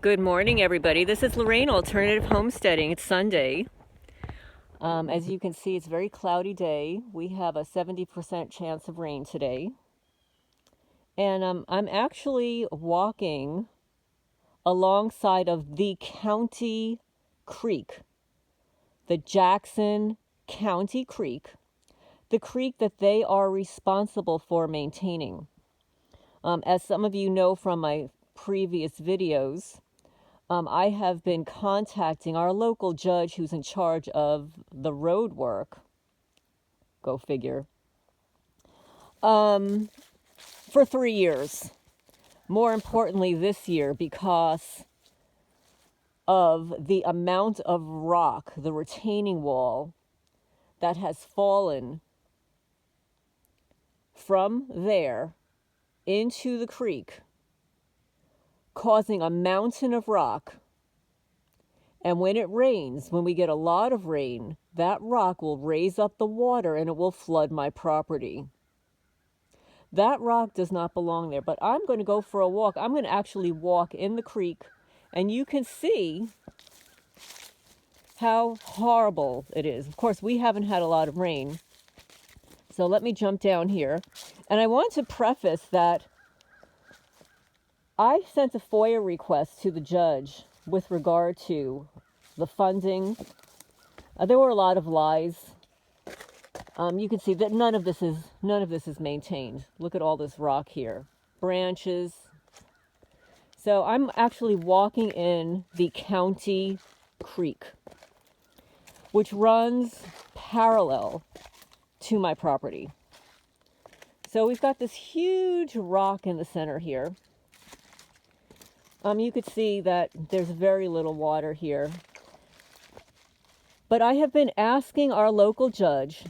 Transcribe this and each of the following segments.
Good morning, everybody. This is Lorraine, Alternative Homesteading. It's Sunday. As you can see, it's a very cloudy day. We have a 70% chance of rain today. And I'm actually walking alongside of the county creek, the Jackson County Creek, the creek that they are responsible for maintaining. As some of you know from my previous videos, I have been contacting our local judge who's in charge of the road work, go figure, for 3 years. More importantly, this year, because of the amount of rock, the retaining wall, that has fallen from there into the creek, causing a mountain of rock. And when it rains, when we get a lot of rain, that rock will raise up the water and it will flood my property. That rock does not belong there, but I'm going to go for a walk. I'm going to actually walk in the creek, and you can see how horrible it is. Of course, we haven't had a lot of rain. So let me jump down here. And I want to preface that I sent a FOIA request to the judge with regard to the funding. There were a lot of lies. You can see that none of this is maintained. Look at all this rock here, branches. So I'm actually walking in the county creek, which runs parallel to my property. So we've got this huge rock in the center here. You could see that there's very little water here. But I have been asking our local judge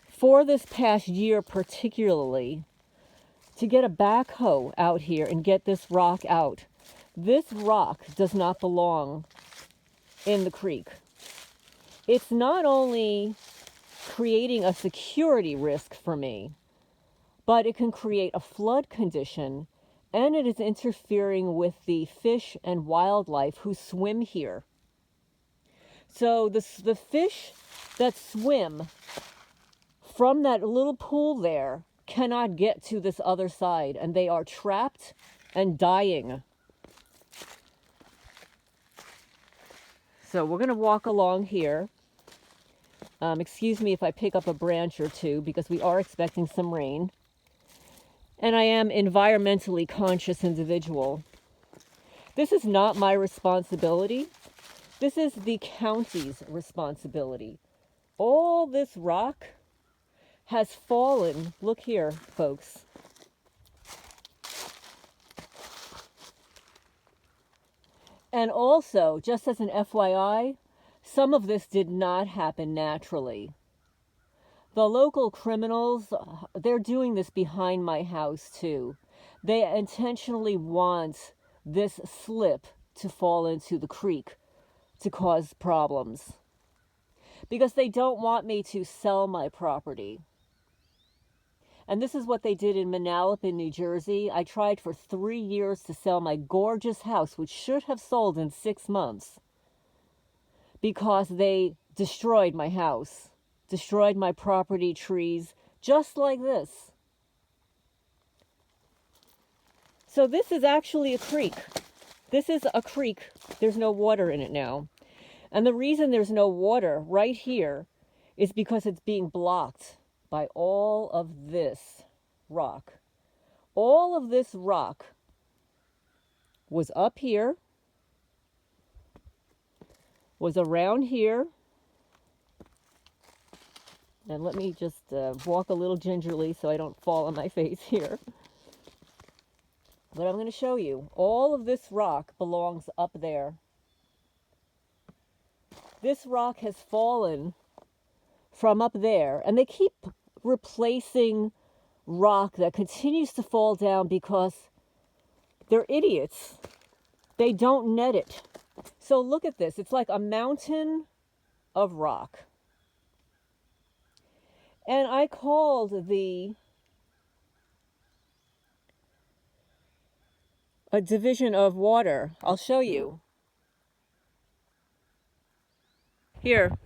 for this past year particularly to get a backhoe out here and get this rock out. This rock does not belong in the creek. It's not only creating a security risk for me, but it can create a flood condition, and it is interfering with the fish and wildlife who swim here. So the fish that swim from that little pool there cannot get to this other side, and they are trapped and dying. So we're going to walk along here. Excuse me if I pick up a branch or two, because we are expecting some rain. And I am an environmentally conscious individual. This is not my responsibility. This is the county's responsibility. All this rock has fallen. Look here, folks. And also, just as an FYI, some of this did not happen naturally. The local criminals, they're doing this behind my house too. They intentionally want this slip to fall into the creek to cause problems, because they don't want me to sell my property. And this is what they did in Manalapan, New Jersey. I tried for 3 years to sell my gorgeous house, which should have sold in 6 months, because they destroyed my house, destroyed my property, trees, just like this. So this is actually a creek. This is a creek. There's no water in it now. And the reason there's no water right here is because it's being blocked by all of this rock. All of this rock was up here, was around here. And let me just walk a little gingerly so I don't fall on my face here. But I'm going to show you. All of this rock belongs up there. This rock has fallen from up there, and they keep replacing rock that continues to fall down because they're idiots. They don't net it. So look at this. It's like a mountain of rock. And I called the a division of water. I'll show you. Here.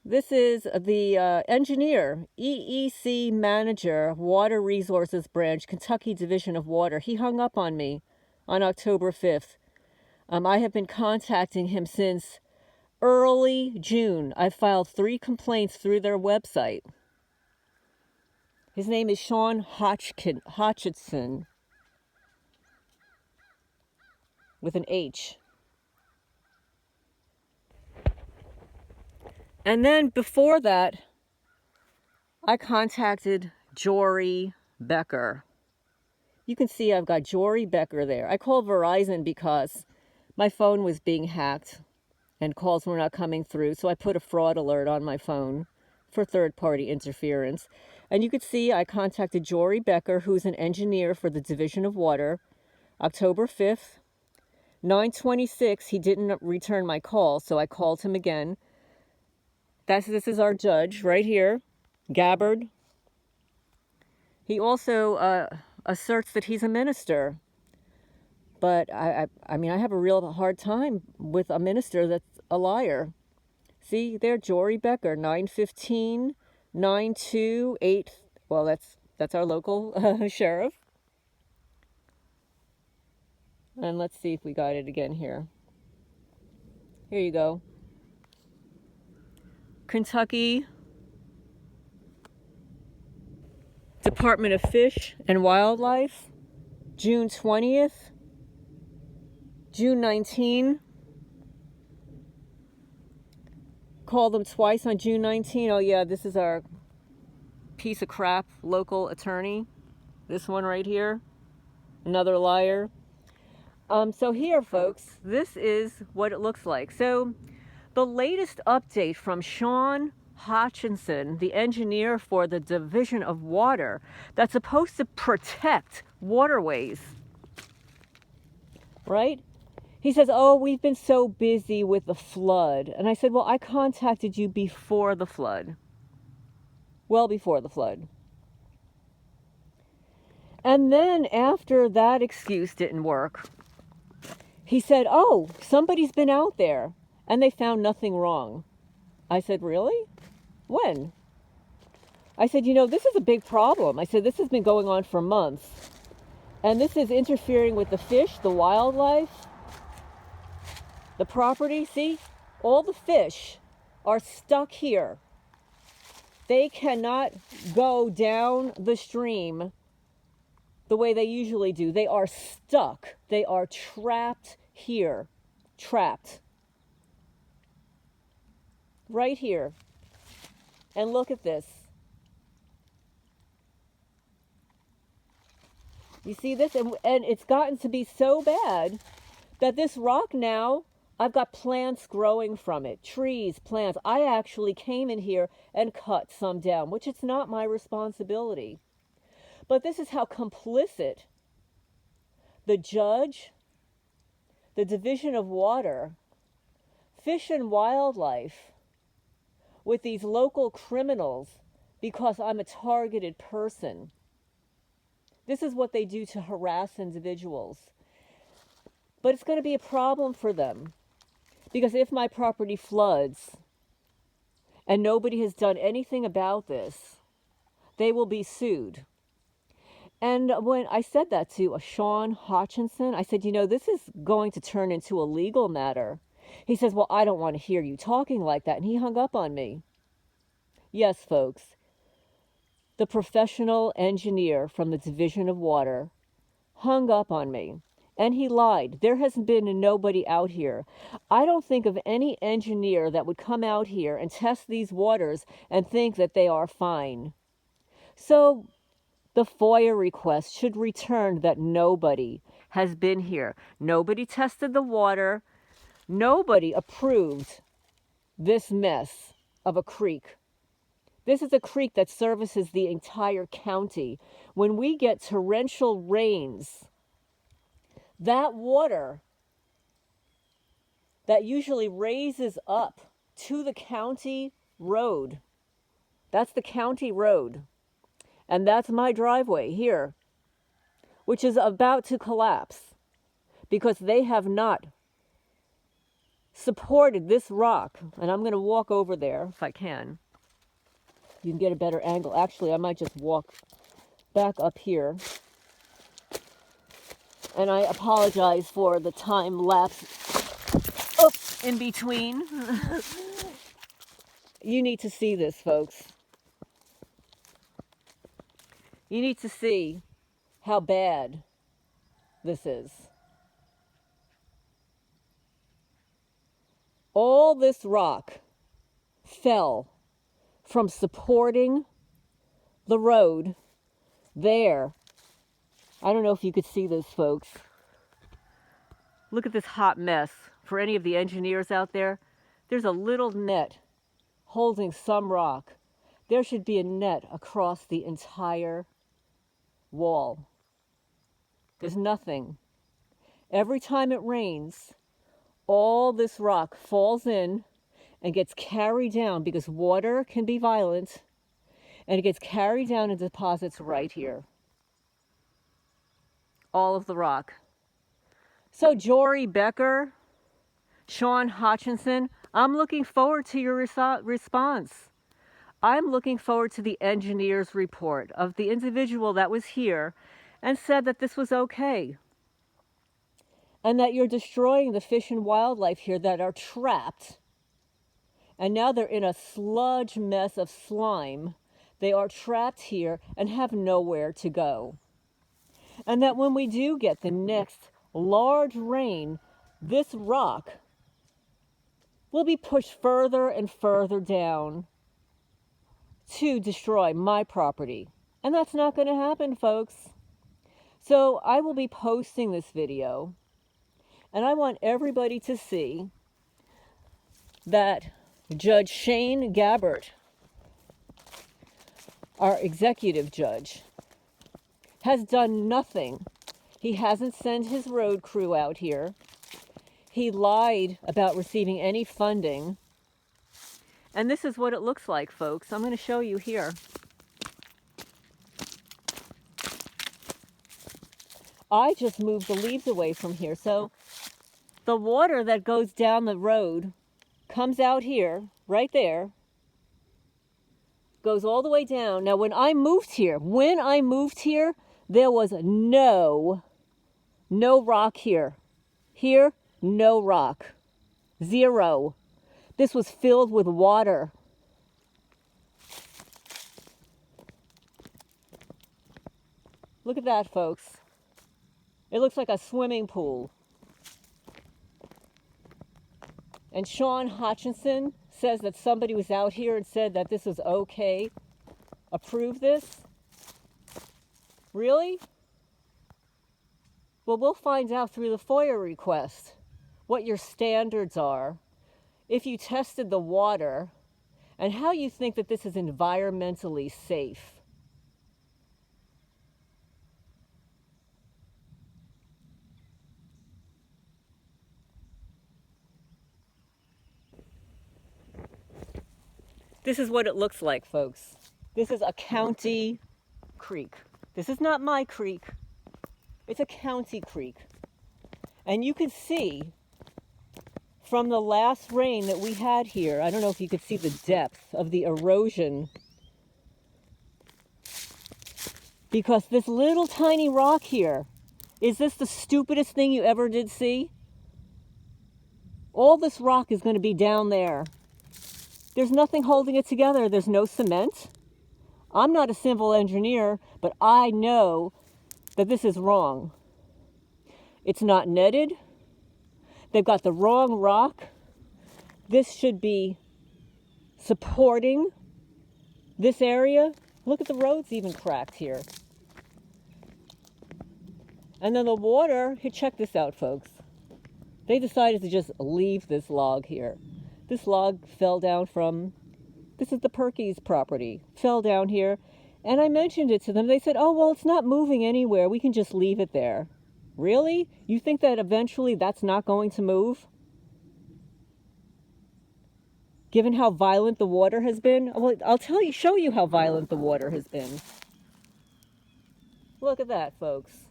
This is the engineer, EEC manager, Water Resources Branch, Kentucky Division of Water. He hung up on me on October 5th. I have been contacting him since early June. I've filed 3 complaints through their website. His name is Sean Hutchinson with an H. And then before that, I contacted Jory Becker. You can see I've got Jory Becker there. I called Verizon because my phone was being hacked and calls were not coming through. So I put a fraud alert on my phone for third-party interference. And you could see I contacted Jory Becker, who's an engineer for the Division of Water, October 5th, 9:26. He didn't return my call, so I called him again. This is our judge right here, Gabbard. He also asserts that he's a minister. But I mean, I have a real hard time with a minister that's a liar. See there, Jory Becker, 915, 928. Well, that's our local sheriff. And let's see if we got it again here. Here you go. Kentucky Department of Fish and Wildlife, June 20th, June 19. Called them twice on June 19. Oh yeah, this is our piece of crap local attorney. This one right here, another liar. So here, folks, this is what it looks like. So the latest update from Sean Hutchinson, the engineer for the Division of Water that's supposed to protect waterways, right? He says, oh, we've been so busy with the flood. And I said, well, I contacted you before the flood. Well before the flood. And then after that excuse didn't work, he said, oh, somebody's been out there and they found nothing wrong. I said, really? When? I said, you know, this is a big problem. I said, this has been going on for months. And this is interfering with the fish, the wildlife, the property. See, all the fish are stuck here. They cannot go down the stream the way they usually do. They are stuck. They are trapped here. Trapped. Right here. And look at this. You see this? And it's gotten to be so bad that this rock now, I've got plants growing from it. Trees, plants. I actually came in here and cut some down, which it's not my responsibility. But this is how complicit the judge, the Division of Water, Fish and Wildlife, with these local criminals, because I'm a targeted person. This is what they do to harass individuals. But it's going to be a problem for them, because if my property floods and nobody has done anything about this, they will be sued. And when I said that to Sean Hutchinson, I said, you know, this is going to turn into a legal matter. He says, well, I don't want to hear you talking like that. And he hung up on me. Yes, folks, the professional engineer from the Division of Water hung up on me. And he lied. There has been nobody out here. I don't think of any engineer that would come out here and test these waters and think that they are fine. So the FOIA request should return that nobody has been here. Nobody tested the water. Nobody approved this mess of a creek. This is a creek that services the entire county. When we get torrential rains, that water that usually raises up to the county road, that's the county road. And that's my driveway here. which is about to collapse because they have not supported this rock. And I'm going to walk over there if I can. You can get a better angle. Actually, I might just walk back up here. And I apologize for the time lapse in between. You need to see this, folks. You need to see how bad this is. All this rock fell from supporting the road there. I don't know if you could see this, folks. Look at this hot mess. For any of the engineers out there, there's a little net holding some rock. There should be a net across the entire wall. There's nothing. Every time it rains, all this rock falls in and gets carried down because water can be violent, and it gets carried down and deposits right here. All of the rock. So Jory Becker, Sean Hutchinson, I'm looking forward to your response. I'm looking forward to the engineer's report of the individual that was here and said that this was okay. And that you're destroying the fish and wildlife here that are trapped. And now they're in a sludge mess of slime. They are trapped here and have nowhere to go. And that when we do get the next large rain, this rock will be pushed further and further down to destroy my property. And that's not going to happen, folks. So I will be posting this video, and I want everybody to see that Judge Shane Gabbert, our executive judge, has done nothing. He hasn't sent his road crew out here. He lied about receiving any funding. And this is what it looks like, folks. I'm going to show you here. I just moved the leaves away from here. So the water that goes down the road comes out here, right there, goes all the way down. Now, when I moved here, there was no rock here. Here, no rock. Zero. This was filled with water. Look at that, folks. It looks like a swimming pool. And Sean Hutchinson says that somebody was out here and said that this was okay. Approve this? Really? Well, we'll find out through the FOIA request what your standards are, if you tested the water, and how you think that this is environmentally safe. This is what it looks like, folks. This is a county creek. This is not my creek. It's a county creek. And you can see from the last rain that we had here, I don't know if you could see the depth of the erosion, because this little tiny rock here, is this the stupidest thing you ever did see? All this rock is going to be down there. There's nothing holding it together. There's no cement. I'm not a civil engineer, but I know that this is wrong. It's not netted. They've got the wrong rock. This should be supporting this area. Look at the roads even cracked here. And then the water, here, check this out, folks. They decided to just leave this log here. This log fell down from, this is the Perky's property, fell down here. And I mentioned it to them. They said, oh, well, it's not moving anywhere. We can just leave it there. Really? You think that eventually that's not going to move? Given how violent the water has been? Well, I'll show you how violent the water has been. Look at that, folks.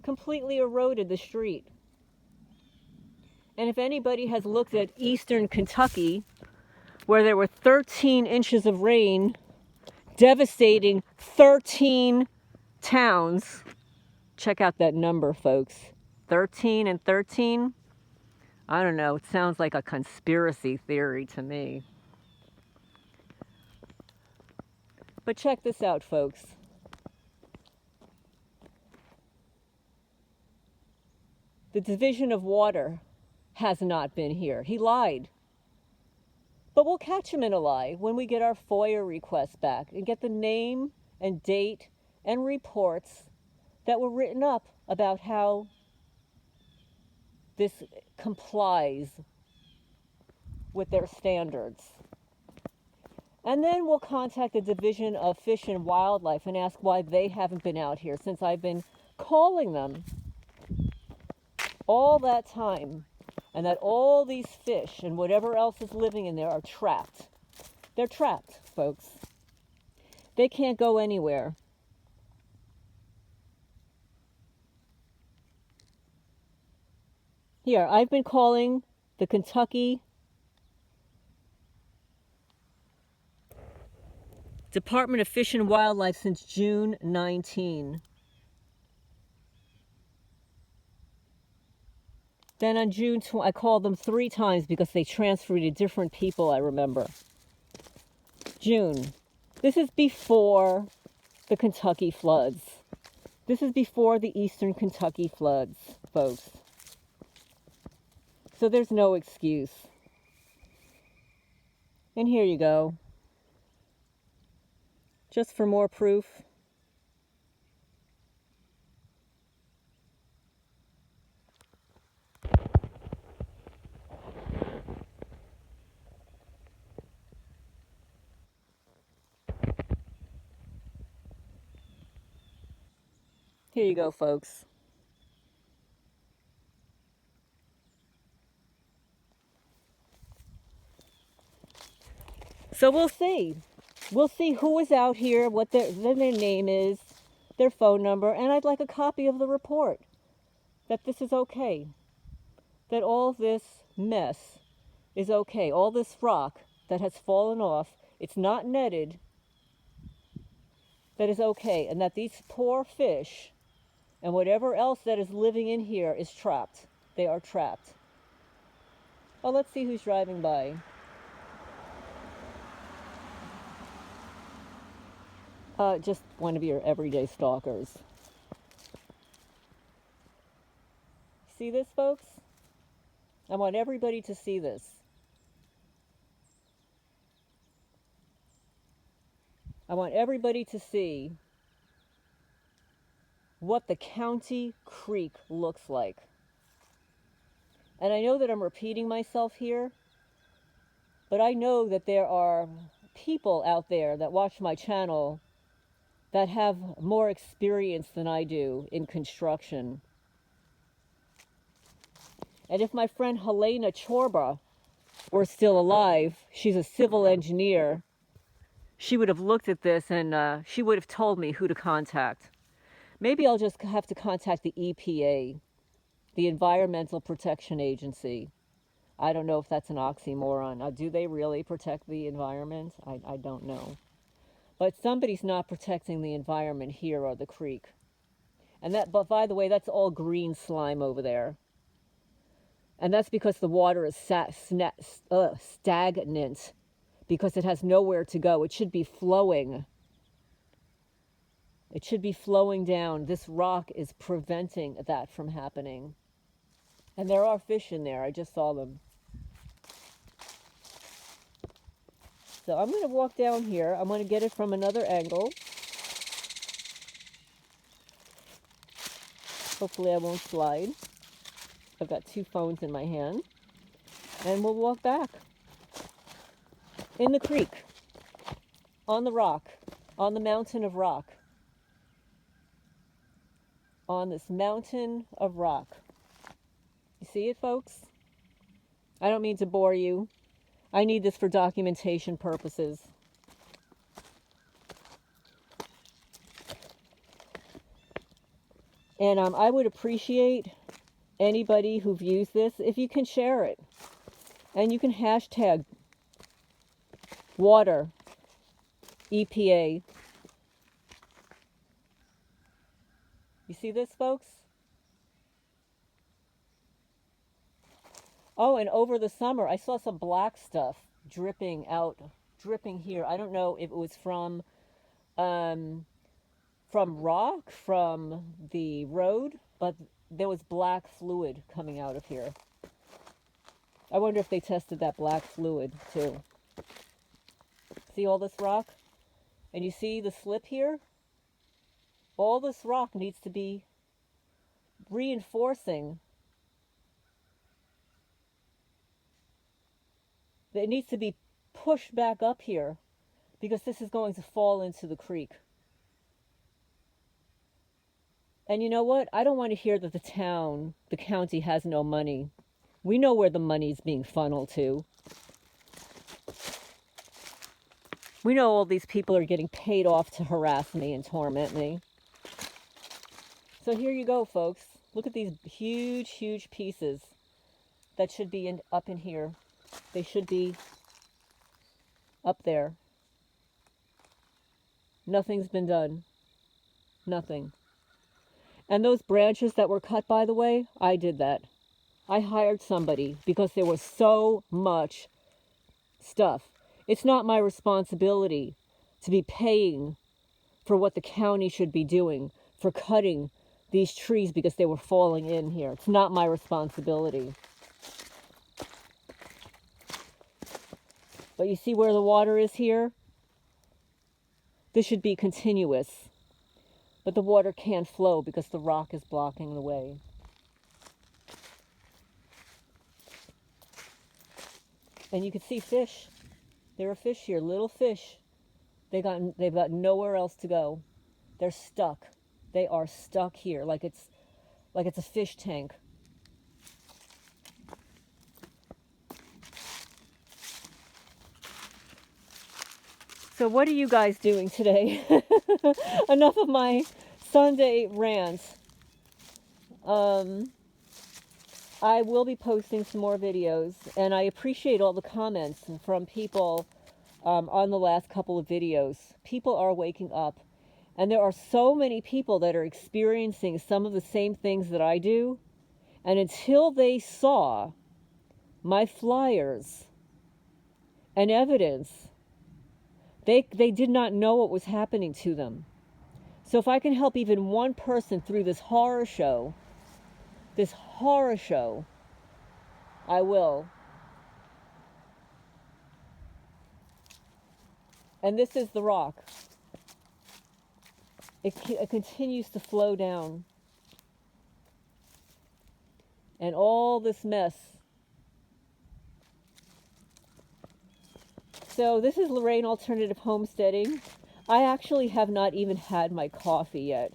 completely eroded the street. And if anybody has looked at eastern Kentucky, where there were 13 inches of rain, devastating 13 towns, check out that number, folks. 13 and 13? I don't know, it sounds like a conspiracy theory to me. But check this out, folks. The Division of Water has not been here. He lied. But we'll catch him in a lie when we get our FOIA requests back and get the name and date and reports that were written up about how this complies with their standards. And then we'll contact the Division of Fish and Wildlife and ask why they haven't been out here, since I've been calling them all that time, and that all these fish and whatever else is living in there are trapped. They're trapped, folks. They can't go anywhere. Here, I've been calling the Kentucky Department of Fish and Wildlife since June 19. Then on June 20, I called them 3 times because they transferred to different people, I remember. June. This is before the Kentucky floods. This is before the eastern Kentucky floods, folks. So there's no excuse. And here you go. Just for more proof. Here you go, folks. So we'll see. We'll see who is out here, what their name is, their phone number, and I'd like a copy of the report that this is okay. That all this mess is okay. All this rock that has fallen off, it's not netted, that is okay. And that these poor fish and whatever else that is living in here is trapped. They are trapped. Well, let's see who's driving by. Just one of your everyday stalkers. See this, folks? I want everybody to see this. I want everybody to see what the county creek looks like. And I know that I'm repeating myself here, but I know that there are people out there that watch my channel that have more experience than I do in construction. And if my friend Helena Chorba were still alive, she's a civil engineer, she would have looked at this and she would have told me who to contact. Maybe I'll just have to contact the EPA, the Environmental Protection Agency. I don't know if that's an oxymoron. Do they really protect the environment? I don't know. But somebody's not protecting the environment here or the creek. But by the way, that's all green slime over there. And that's because the water is stagnant, because it has nowhere to go. It should be flowing. It should be flowing down. This rock is preventing that from happening. And there are fish in there. I just saw them. So I'm going to walk down here. I'm going to get it from another angle. Hopefully I won't slide. I've got 2 phones in my hand. And we'll walk back. In the creek. On the rock. On the mountain of rock. On this mountain of rock. You see it, folks? I don't mean to bore you. I need this for documentation purposes. And I would appreciate anybody who views this if you can share it. And you can hashtag water EPA. You see this, folks? Oh, and over the summer, I saw some black stuff dripping out, dripping here. I don't know if it was from rock, from the road, but there was black fluid coming out of here. I wonder if they tested that black fluid too. See all this rock? And you see the slip here? All this rock needs to be reinforcing. It needs to be pushed back up here because this is going to fall into the creek. And you know what? I don't want to hear that the county has no money. We know where the money is being funneled to. We know all these people are getting paid off to harass me and torment me. So here you go, folks. Look at these huge, huge pieces that should be up in here. They should be up there. Nothing's been done. Nothing. And those branches that were cut, by the way, I did that. I hired somebody because there was so much stuff. It's not my responsibility to be paying for what the county should be doing for cutting these trees because they were falling in here. It's not my responsibility. But you see where the water is here? This should be continuous. But the water can't flow because the rock is blocking the way. And you can see fish. There are fish here, little fish. They've got nowhere else to go. They're stuck. They are stuck here, like it's a fish tank. So what are you guys doing today? Enough of my Sunday rants. I will be posting some more videos, and I appreciate all the comments from people on the last couple of videos. People are waking up, and there are so many people that are experiencing some of the same things that I do, and until they saw my flyers and evidence, they did not know what was happening to them. So if I can help even one person through this horror show, I will. And this is the rock. It continues to flow down. And all this mess. So this is Lorraine Alternative Homesteading. I actually have not even had my coffee yet.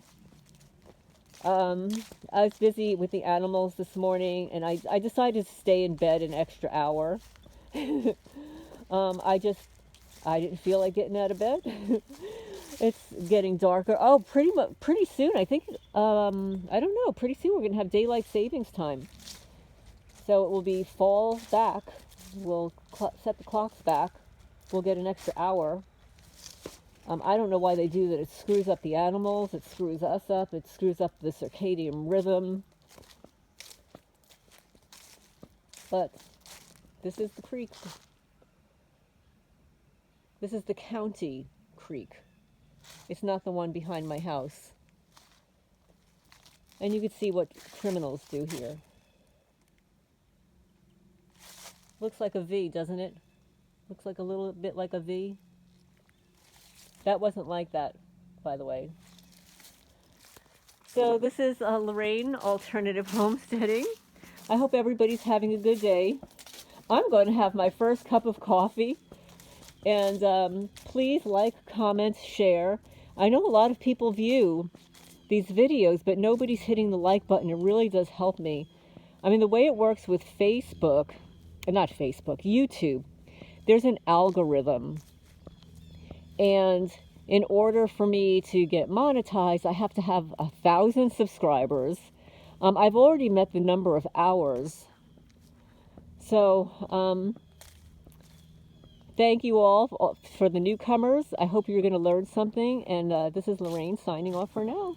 I was busy with the animals this morning, and I decided to stay in bed an extra hour. I didn't feel like getting out of bed. It's getting darker. Oh, pretty soon. I think, I don't know. Pretty soon we're going to have daylight savings time. So it will be fall back. We'll set the clocks back. We'll get an extra hour. I don't know why they do that. It screws up the animals. It screws us up. It screws up the circadian rhythm. But this is the creek. This is the county creek. It's not the one behind my house. And you can see what criminals do here. Looks like a V, doesn't it? Looks like a little bit like a V. That wasn't like that, by the way. So this is Lorraine Alternative Homesteading. I hope everybody's having a good day. I'm going to have my first cup of coffee. And please like, comment, share. I know a lot of people view these videos, but nobody's hitting the like button. It really does help me. I mean, the way it works with Facebook, not Facebook, YouTube, there's an algorithm. And in order for me to get monetized, I have to have 1,000 subscribers. I've already met the number of hours. So, thank you all for the newcomers. I hope you're going to learn something. And this is Lorraine signing off for now.